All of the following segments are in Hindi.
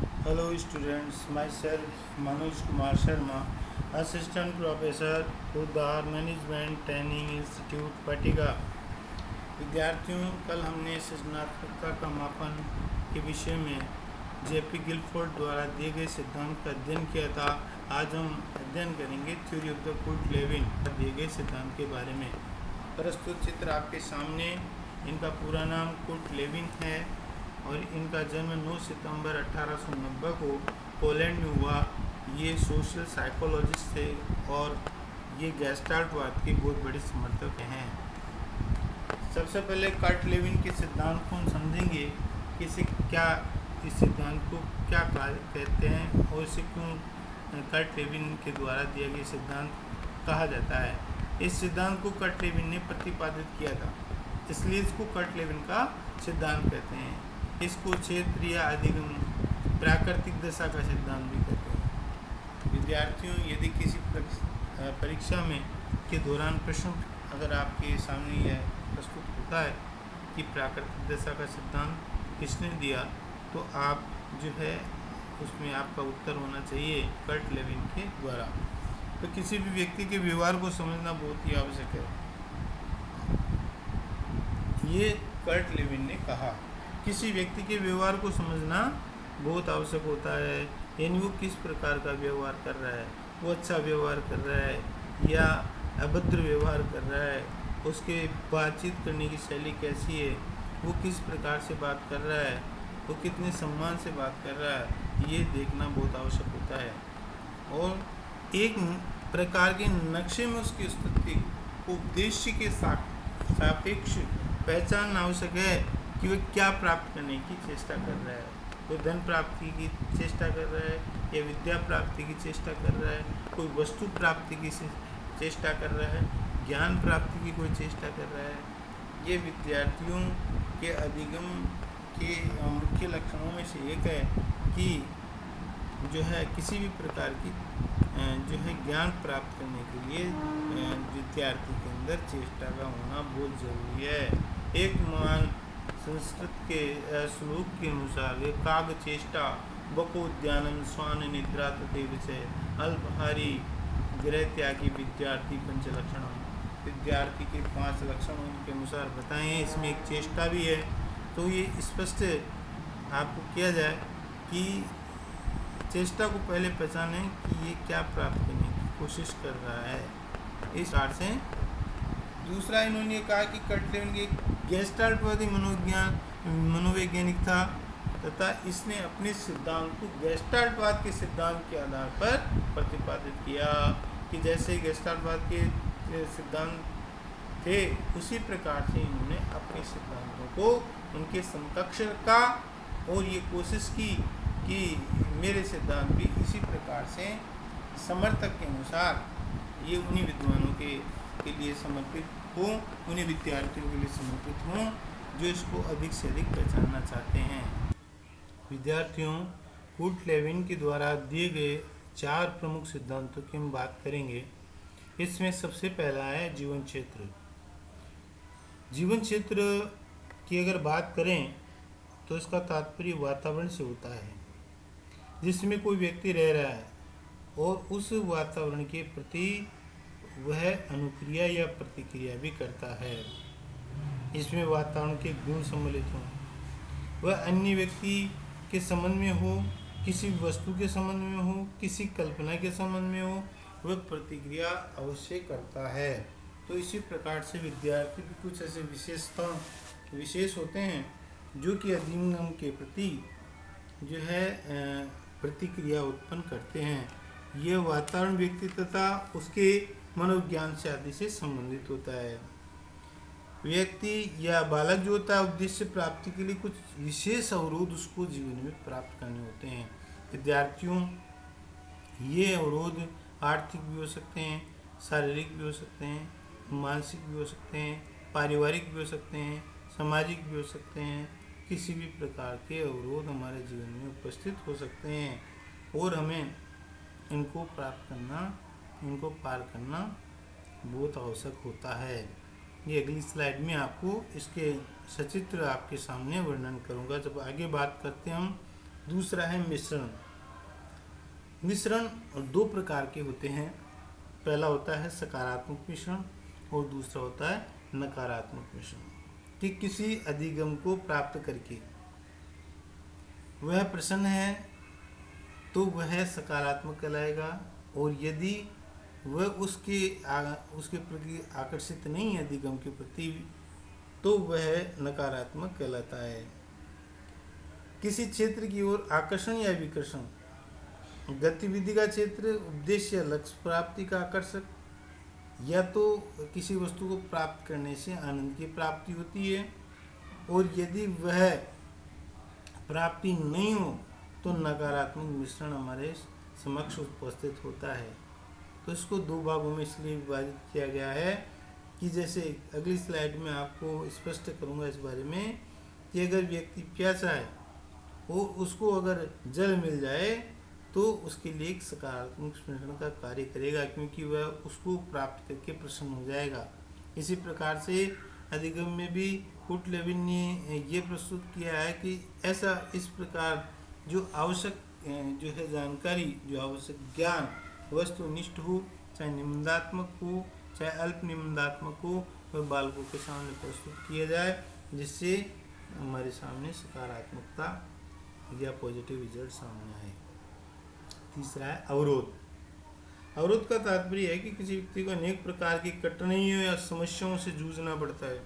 Hello students, myself Manoj Kumar Sharma, Assistant Professor, उद्धार मैनेजमेंट ट्रेनिंग इंस्टीट्यूट पटिका। विद्यार्थियों, कल हमने सृजनात्मकता का मापन के विषय में जेपी गिलफोर्ड द्वारा दिए गए सिद्धांत का अध्ययन किया था। आज हम अध्ययन करेंगे theory of the Kurt Lewin दिए गए सिद्धांत के बारे में। प्रस्तुत चित्र आपके सामने, इनका पूरा नाम कुर्ट लेविन है और इनका जन्म 9 सितंबर 1890 को पोलैंड में हुआ। ये सोशल साइकोलॉजिस्ट थे और ये गेस्टाल्टवाद के बहुत बड़े समर्थक हैं। सबसे पहले कर्ट लेविन के सिद्धांत को हम समझेंगे कि इसे क्या, इस सिद्धांत को क्या कहते हैं और इसे क्यों कर्ट लेविन के द्वारा दिया गया सिद्धांत कहा जाता है। इस सिद्धांत को कर्ट लेविन ने प्रतिपादित किया था, इसलिए इसको कर्ट लेविन का सिद्धांत कहते हैं। इसको क्षेत्रीय अधिगम प्राकृतिक दशा का सिद्धांत भी कहते हैं। विद्यार्थियों, यदि किसी परीक्षा में के दौरान प्रश्न अगर आपके सामने यह प्रस्तुत होता है कि प्राकृतिक दशा का सिद्धांत किसने दिया, तो आप जो है उसमें आपका उत्तर होना चाहिए कर्ट लेविन के द्वारा। तो किसी भी व्यक्ति के व्यवहार को समझना बहुत ही आवश्यक है, ये कर्ट लेविन ने कहा। किसी व्यक्ति के व्यवहार को समझना बहुत आवश्यक होता है, यानी वो किस प्रकार का व्यवहार कर रहा है, वो अच्छा व्यवहार कर रहा है या अभद्र व्यवहार कर रहा है, उसके बातचीत करने की शैली कैसी है, वो किस प्रकार से बात कर रहा है, वो कितने सम्मान से बात कर रहा है, ये देखना बहुत आवश्यक होता है। और एक प्रकार के नक्शे में उसकी स्थिति उद्देश्य के सापेक्ष पहचान आवश्यक है कि वह क्या प्राप्त करने की चेष्टा कर रहा है। कोई धन प्राप्ति की चेष्टा कर रहा है या विद्या प्राप्ति की चेष्टा कर रहा है, कोई वस्तु प्राप्ति की चेष्टा कर रहा है, ज्ञान प्राप्ति की कोई चेष्टा कर रहा है। ये विद्यार्थियों के अधिगम के मुख्य लक्षणों में से एक है कि जो है किसी भी प्रकार की जो है ज्ञान प्राप्त करने के लिए विद्यार्थी के अंदर चेष्टा का होना बहुत ज़रूरी है। एक महान संस्कृत के श्लोक के अनुसार काग चेष्टा बकोद्यानम स्वान निद्रा तथैवच अल्पहारी गृह त्यागी विद्यार्थी पंचलक्षण। विद्यार्थी के 5 लक्षणों के अनुसार बताएं, इसमें एक चेष्टा भी है। तो ये स्पष्ट आपको किया जाए कि चेष्टा को पहले पहचानें कि ये क्या प्राप्त करने की कोशिश कर रहा है। इस प्रकार से दूसरा इन्होंने कहा कि कर्ट लेविन एक गेस्टाल्टवादी मनोवैज्ञानिक था तथा इसने अपने सिद्धांत को गेस्टाल्टवाद के सिद्धांत के आधार पर प्रतिपादित किया कि जैसे गेस्टाल्टवाद के सिद्धांत थे उसी प्रकार से इन्होंने अपने सिद्धांतों को उनके समकक्ष का और ये कोशिश की कि मेरे सिद्धांत भी इसी प्रकार से समर्थक के अनुसार ये उन्हीं विद्वानों के लिए समर्पित हो, उन्हीं विद्यार्थियों के लिए समर्पित हों जो इसको अधिक से अधिक पहचानना चाहते हैं। विद्यार्थियों, कुर्ट लेविन के द्वारा दिए गए 4 प्रमुख सिद्धांतों की हम बात करेंगे। इसमें सबसे पहला है जीवन क्षेत्र। जीवन क्षेत्र की अगर बात करें तो इसका तात्पर्य वातावरण से होता है जिसमें कोई व्यक्ति रह रहा है और उस वातावरण के प्रति वह अनुक्रिया या प्रतिक्रिया भी करता है। इसमें वातावरण के गुण सम्मिलित हों, वह अन्य व्यक्ति के संबंध में हो, किसी वस्तु के संबंध में हो, किसी कल्पना के संबंध में हो, वह प्रतिक्रिया अवश्य करता है। तो इसी प्रकार से विद्यार्थी भी कुछ ऐसे विशेष होते हैं जो कि अधिगम के प्रति जो है प्रतिक्रिया उत्पन्न करते हैं। यह वातावरण व्यक्ति तथा उसके मनोविज्ञान से आदि से संबंधित होता है। व्यक्ति या बालक जो होता है उद्देश्य प्राप्ति के लिए कुछ विशेष अवरोध उसको जीवन में प्राप्त करने होते हैं। विद्यार्थियों, ये अवरोध आर्थिक भी हो सकते हैं, शारीरिक भी हो सकते हैं, मानसिक भी हो सकते हैं, पारिवारिक भी हो सकते हैं, सामाजिक भी हो सकते हैं। किसी भी प्रकार के अवरोध हमारे जीवन में उपस्थित हो सकते हैं और हमें इनको प्राप्त करना, इनको पार करना बहुत आवश्यक होता है। ये अगली स्लाइड में आपको इसके सचित्र आपके सामने वर्णन करूंगा। जब आगे बात करते हैं हम दूसरा है मिश्रण। मिश्रण दो प्रकार के होते हैं। पहला होता है सकारात्मक मिश्रण और दूसरा होता है नकारात्मक मिश्रण। कि किसी अधिगम को प्राप्त करके वह प्रसन्न है तो वह सकारात्मक कहलाएगा, और यदि वह उसके प्रति आकर्षित नहीं है अधिगम के प्रति, तो वह नकारात्मक कहलाता है। किसी क्षेत्र की ओर आकर्षण या विकर्षण, गतिविधि का क्षेत्र उद्देश्य लक्ष्य प्राप्ति का आकर्षक, या तो किसी वस्तु को प्राप्त करने से आनंद की प्राप्ति होती है, और यदि वह प्राप्ति नहीं हो तो नकारात्मक मिश्रण हमारे समक्ष उपस्थित होता है। तो इसको दो भागों में इसलिए विभाजित किया गया है कि जैसे अगली स्लाइड में आपको स्पष्ट करूंगा इस बारे में कि अगर व्यक्ति प्यासा है और उसको अगर जल मिल जाए तो उसके लिए एक सकारात्मक मिश्रण का कार्य करेगा, क्योंकि वह उसको प्राप्त करके प्रसन्न हो जाएगा। इसी प्रकार से अधिगम में भी हुट-लेविन ने ये प्रस्तुत किया है कि ऐसा इस प्रकार जो आवश्यक जो है जानकारी, जो आवश्यक ज्ञान वस्तुनिष्ठ हो, चाहे निम्नात्मक हो चाहे अल्प निम्नात्मक हो, वह बालकों के सामने प्रस्तुत किया जाए, जिससे हमारे सामने सकारात्मकता या पॉजिटिव रिजल्ट सामने आए। तीसरा है अवरोध। अवरोध का तात्पर्य है कि किसी व्यक्ति को अनेक प्रकार की कठिनाइयों या समस्याओं से जूझना पड़ता है।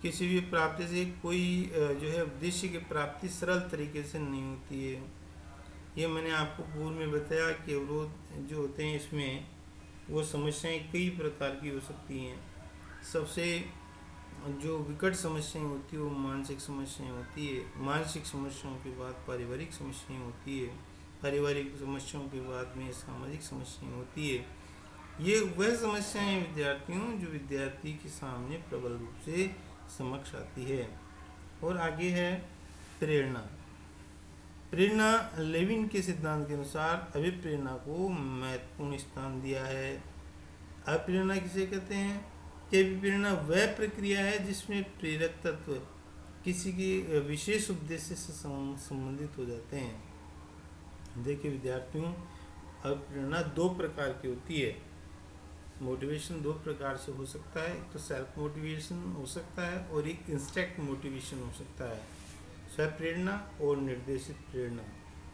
किसी भी प्राप्ति से कोई जो है उद्देश्य की प्राप्ति सरल तरीके से नहीं होती है। ये मैंने आपको पूर्व में बताया कि अवरोध जो होते हैं इसमें वो समस्याएं कई प्रकार की हो सकती हैं। सबसे जो विकट समस्याएं होती है वो मानसिक समस्याएं होती है। मानसिक समस्याओं के बाद पारिवारिक समस्याएं होती है। पारिवारिक समस्याओं के बाद में सामाजिक समस्याएं होती है। ये वह समस्याएं जो विद्यार्थी के सामने प्रबल रूप से समक्ष आती है। और आगे है प्रेरणा। प्रेरणा लेविन के सिद्धांत के अनुसार अभिप्रेरणा को महत्वपूर्ण स्थान दिया है। अभिप्रेरणा किसे कहते हैं? कि अभिप्रेरणा वह प्रक्रिया है जिसमें प्रेरक तत्व किसी के विशेष उद्देश्य से संबंधित हो जाते हैं। देखिए विद्यार्थियों, अभिप्रेरणा दो प्रकार की होती है। मोटिवेशन दो प्रकार से हो सकता है, एक तो सेल्फ मोटिवेशन हो सकता है और एक इंस्टेंट मोटिवेशन हो सकता है। स्व प्रेरणा और निर्देशित प्रेरणा,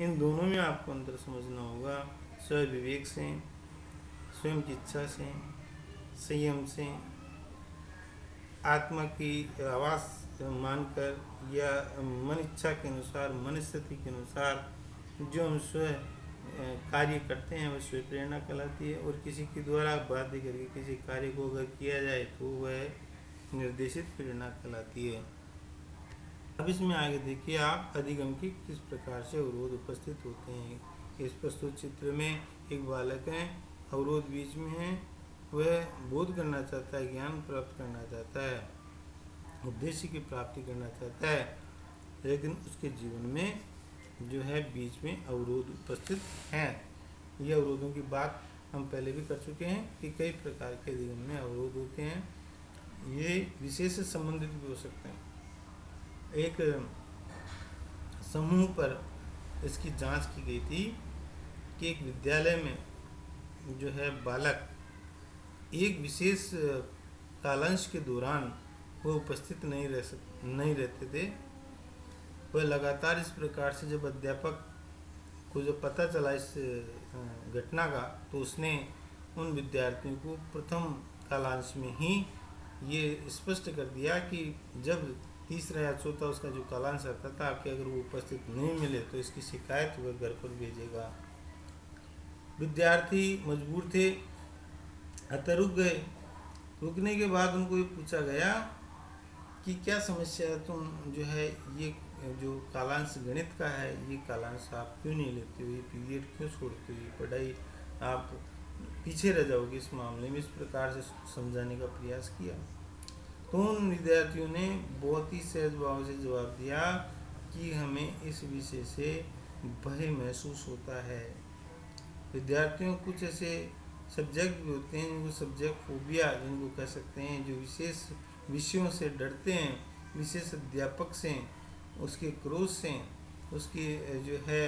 इन दोनों में आपको अंतर समझना होगा। स्व विवेक से, स्वयं की इच्छा से, संयम से, आत्मा की आवाज़ मानकर या मन इच्छा के अनुसार, मन स्थिति के अनुसार जो हम स्व कार्य करते हैं वह स्व प्रेरणा कहलाती है। और किसी के द्वारा बाध्य करके किसी कार्य को अगर किया जाए तो वह निर्देशित प्रेरणा कहलाती है। अब इसमें आगे देखिए आप अधिगम की किस प्रकार से अवरोध उपस्थित होते हैं। इस प्रस्तुत चित्र में एक बालक है, अवरोध बीच में है, वह बोध करना चाहता है, ज्ञान प्राप्त करना चाहता है, उद्देश्य की प्राप्ति करना चाहता है, लेकिन उसके जीवन में जो है बीच में अवरोध उपस्थित हैं। ये अवरोधों की बात हम पहले भी कर चुके हैं कि कई प्रकार के अधिगम में अवरोध होते हैं। ये विशेष से संबंधित भी हो सकते हैं। एक समूह पर इसकी जांच की गई थी कि एक विद्यालय में जो है बालक एक विशेष कालांश के दौरान वो उपस्थित नहीं रहते थे। वह लगातार इस प्रकार से जब अध्यापक को जब पता चला इस घटना का, तो उसने उन विद्यार्थियों को प्रथम कालांश में ही ये स्पष्ट कर दिया कि जब तीसरा या चौथा उसका जो कालांश आता था कि अगर वो उपस्थित नहीं मिले तो इसकी शिकायत वह घर पर भेजेगा। विद्यार्थी मजबूर थे, अतः रुक गए। रुकने के बाद उनको ये पूछा गया कि क्या समस्या है, तुम जो है ये जो कालांश गणित का है ये कालांश आप क्यों नहीं लेते हो, ये पीरियड क्यों छोड़ते हो, ये पढ़ाई आप पीछे रह जाओगे इस मामले में। इस प्रकार से समझाने का प्रयास किया तो उन विद्यार्थियों ने बहुत ही सहज भाव से जवाब दिया कि हमें इस विषय से भय महसूस होता है। विद्यार्थियों कुछ ऐसे सब्जेक्ट भी होते हैं जिनको सब्जेक्ट फोबिया जिनको कह सकते हैं, जो विशेष विषयों से डरते हैं, विशेष अध्यापक से, उसके क्रोध से, उसकी जो है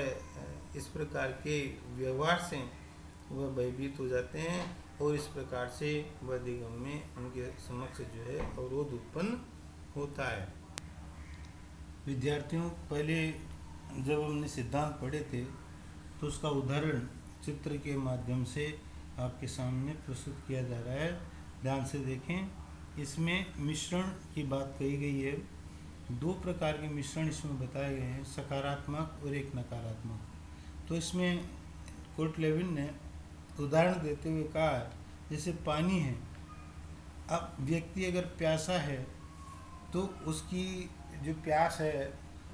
इस प्रकार के व्यवहार से वह भयभीत हो जाते हैं और इस प्रकार से वह अधिगम में उनके समक्ष जो है अवरोध उत्पन्न होता है। विद्यार्थियों, पहले जब हमने सिद्धांत पढ़े थे तो उसका उदाहरण चित्र के माध्यम से आपके सामने प्रस्तुत किया जा रहा है। ध्यान से देखें। इसमें मिश्रण की बात कही गई है। 2 प्रकार के मिश्रण इसमें बताए गए हैं, सकारात्मक और एक नकारात्मक। तो इसमें कुर्ट लेविन ने उदाहरण देते हुए कहा, जैसे पानी है, अब व्यक्ति अगर प्यासा है तो उसकी जो प्यास है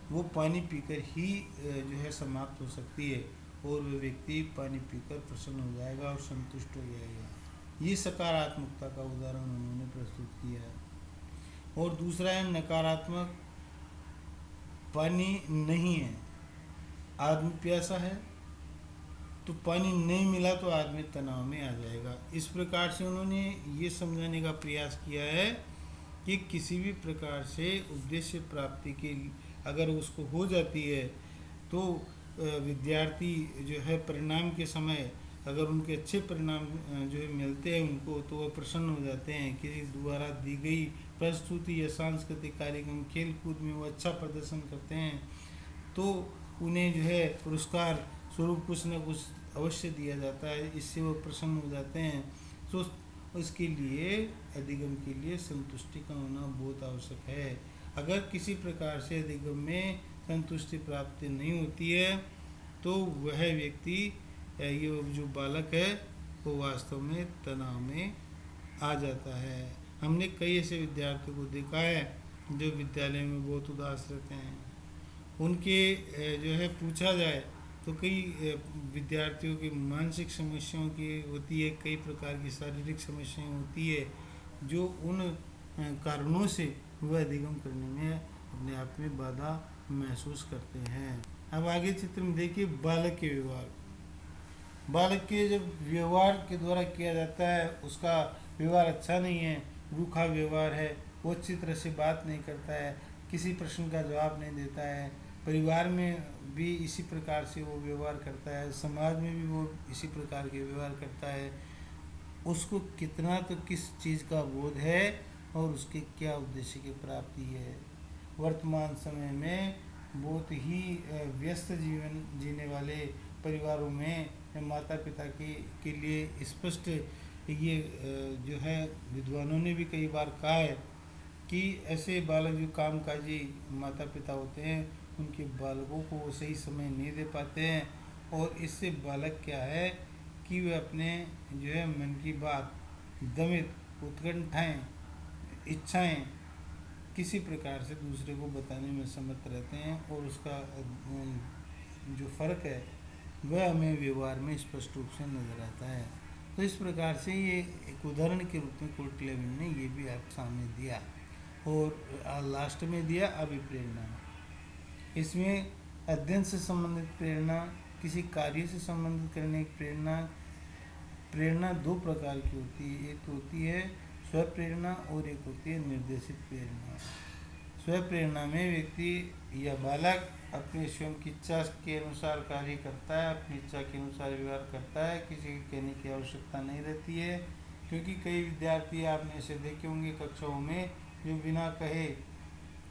वो पानी पीकर ही जो है समाप्त हो सकती है और वह व्यक्ति पानी पीकर प्रसन्न हो जाएगा और संतुष्ट हो जाएगा। ये सकारात्मकता का उदाहरण उन्होंने प्रस्तुत किया है। और दूसरा है नकारात्मक, पानी नहीं है, आदमी प्यासा है तो पानी नहीं मिला तो आदमी तनाव में आ जाएगा। इस प्रकार से उन्होंने ये समझाने का प्रयास किया है कि किसी भी प्रकार से उद्देश्य प्राप्ति के अगर उसको हो जाती है तो विद्यार्थी जो है परिणाम के समय अगर उनके अच्छे परिणाम जो है मिलते हैं उनको, तो वह प्रसन्न हो जाते हैं। किसी द्वारा दी गई प्रस्तुति या सांस्कृतिक कार्यक्रम, खेल कूद में वो अच्छा प्रदर्शन करते हैं तो उन्हें जो है पुरस्कार स्वरूप कुछ न कुछ अवश्य दिया जाता है, इससे वो प्रसन्न हो जाते हैं। तो इसके लिए अधिगम के लिए संतुष्टि का होना बहुत आवश्यक है। अगर किसी प्रकार से अधिगम में संतुष्टि प्राप्ति नहीं होती है तो वह व्यक्ति, ये जो बालक है, वो वास्तव में तनाव में आ जाता है। हमने कई ऐसे विद्यार्थियों को देखा है जो विद्यालय में बहुत उदास रहते हैं। उनके जो है पूछा जाए तो कई विद्यार्थियों की मानसिक समस्याओं की होती है, कई प्रकार की शारीरिक समस्याएं होती है जो उन कारणों से वह अधिगम करने में अपने आप में बाधा महसूस करते हैं। अब आगे चित्र में देखिए बालक के व्यवहार। बालक के जब व्यवहार के द्वारा किया जाता है उसका व्यवहार अच्छा नहीं है, रूखा व्यवहार है, वो अच्छी तरह से बात नहीं करता है, किसी प्रश्न का जवाब नहीं देता है, परिवार में भी इसी प्रकार से वो व्यवहार करता है, समाज में भी वो इसी प्रकार के व्यवहार करता है। उसको कितना तो किस चीज़ का बोध है और उसके क्या उद्देश्य की प्राप्ति है। वर्तमान समय में बहुत ही व्यस्त जीवन जीने वाले परिवारों में माता पिता के लिए स्पष्ट ये जो है विद्वानों ने भी कई बार कहा है कि ऐसे बालक जो कामकाजी माता पिता होते हैं उनके बालकों को वो सही समय नहीं दे पाते हैं और इससे बालक क्या है कि वे अपने जो है मन की बात, दमित, उत्कंठाएं, इच्छाएं किसी प्रकार से दूसरे को बताने में समर्थ रहते हैं और उसका जो फ़र्क है वह हमें व्यवहार में स्पष्ट रूप से नज़र आता है। तो इस प्रकार से ये एक उदाहरण के रूप में कुर्ट लेविन ने ये भी आपके सामने दिया और लास्ट में दिया अभिप्रेरणा। इसमें अध्ययन से संबंधित प्रेरणा, किसी कार्य से संबंधित करने की प्रेरणा 2 प्रकार की होती है। एक होती है स्व प्रेरणा और एक होती है निर्देशित प्रेरणा। स्व प्रेरणा में व्यक्ति या बालक अपने स्वयं की इच्छा के अनुसार कार्य करता है, अपनी इच्छा के अनुसार व्यवहार करता है, किसी के कहने की आवश्यकता नहीं रहती है। क्योंकि कई विद्यार्थी आपने ऐसे देखे होंगे कक्षाओं में जो बिना कहे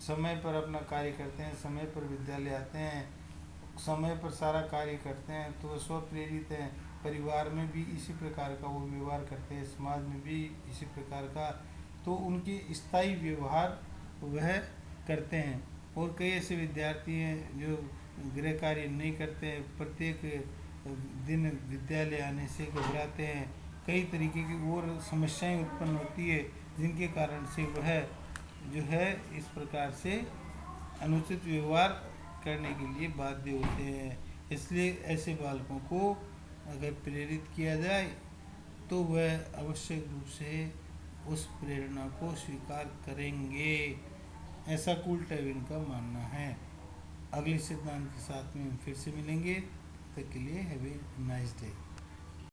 समय पर अपना कार्य करते हैं, समय पर विद्यालय आते हैं, समय पर सारा कार्य करते हैं, तो वह स्व प्रेरित हैं। परिवार में भी इसी प्रकार का वो व्यवहार करते हैं, समाज में भी इसी प्रकार का, तो उनकी स्थायी व्यवहार वह करते हैं। और कई ऐसे विद्यार्थी हैं जो गृह कार्य नहीं करते हैं, प्रत्येक दिन विद्यालय आने से घबराते हैं, कई तरीके की और समस्याएं उत्पन्न होती है जिनके कारण से वह जो है इस प्रकार से अनुचित व्यवहार करने के लिए बाध्य होते हैं। इसलिए ऐसे बालकों को अगर प्रेरित किया जाए तो वह आवश्यक रूप से उस प्रेरणा को स्वीकार करेंगे, ऐसा कुर्ट लेविन का मानना है। अगले सिद्धांत के साथ में हम फिर से मिलेंगे। तब तक के लिए हैव ए नाइस डे।